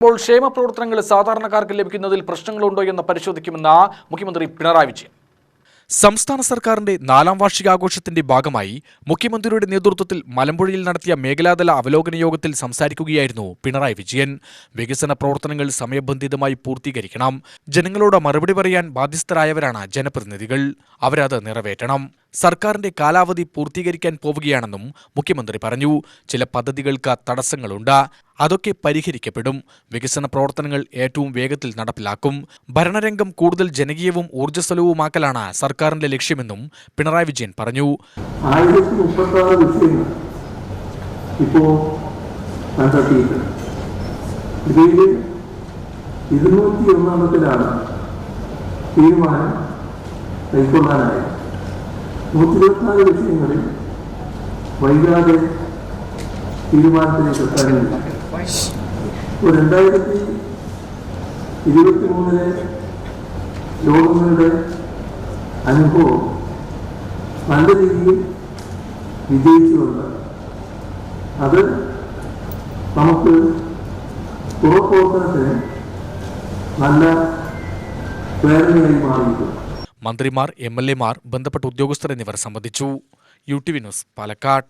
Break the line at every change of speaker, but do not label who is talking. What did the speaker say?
ഇപ്പോൾ ക്ഷേമ പ്രവർത്തനങ്ങൾ സാധാരണക്കാർക്ക് ലഭിക്കുന്നതിൽ പ്രശ്നങ്ങളുണ്ടോ എന്ന് പരിശോധിക്കുമെന്ന് മുഖ്യമന്ത്രി പിണറായി വിജയൻ. സംസ്ഥാന സർക്കാരിന്റെ 4ാം വാർഷികാഘോഷത്തിന്റെ ഭാഗമായി മുഖ്യമന്ത്രിയുടെ നേതൃത്വത്തിൽ മലമ്പുഴയിൽ നടത്തിയ മേഖലാതല അവലോകന യോഗത്തിൽ സംസാരിക്കുകയായിരുന്നു പിണറായി വിജയൻ. വികസന പ്രവർത്തനങ്ങൾ സമയബന്ധിതമായി പൂർത്തീകരിക്കണം. ജനങ്ങളോട് മറുപടി പറയാൻ ബാധ്യസ്ഥരായവരാണ് ജനപ്രതിനിധികൾ. അവരത് നിറവേറ്റണം. സർക്കാരിന്റെ കാലാവധി പൂർത്തീകരിക്കാൻ പോവുകയാണെന്നും മുഖ്യമന്ത്രി പറഞ്ഞു. ചില പദ്ധതികൾക്ക് തടസ്സങ്ങളുണ്ട്. അതൊക്കെ പരിഹരിക്കപ്പെടും. വികസന പ്രവർത്തനങ്ങൾ ഏറ്റവും വേഗത്തിൽ നടപ്പിലാക്കും. ഭരണരംഗം കൂടുതൽ ജനകീയവും ഊർജ്ജസ്വലവുമാക്കലാണ് സർക്കാരിന്റെ ലക്ഷ്യമെന്നും പിണറായി വിജയൻ പറഞ്ഞു.
1036 വിഷയങ്ങൾ ഇപ്പോൾ കണ്ടെത്തിയിട്ടുണ്ട്. ഇതിൽ 201 തീരുമാനം കൈക്കൊള്ളാനായി. 124 വിഷയങ്ങളിൽ വൈകാതെ തീരുമാനത്തിലേക്ക് എത്താനില്ല. 2023 യോഗങ്ങളുടെ അനുഭവം നല്ല രീതിയിൽ വിജയിച്ചുകൊണ്ട് അത് നമുക്ക് പുറപ്രവർത്തനത്തിന് നല്ല പ്രേരണയായി മാറിയിട്ടുണ്ട്.
മന്ത്രിമാർ, MLA മാർ, ബന്ധപ്പെട്ട ഉദ്യോഗസ്ഥർ എന്നിവർ സംബന്ധിച്ചു. UTV news, Palakkad.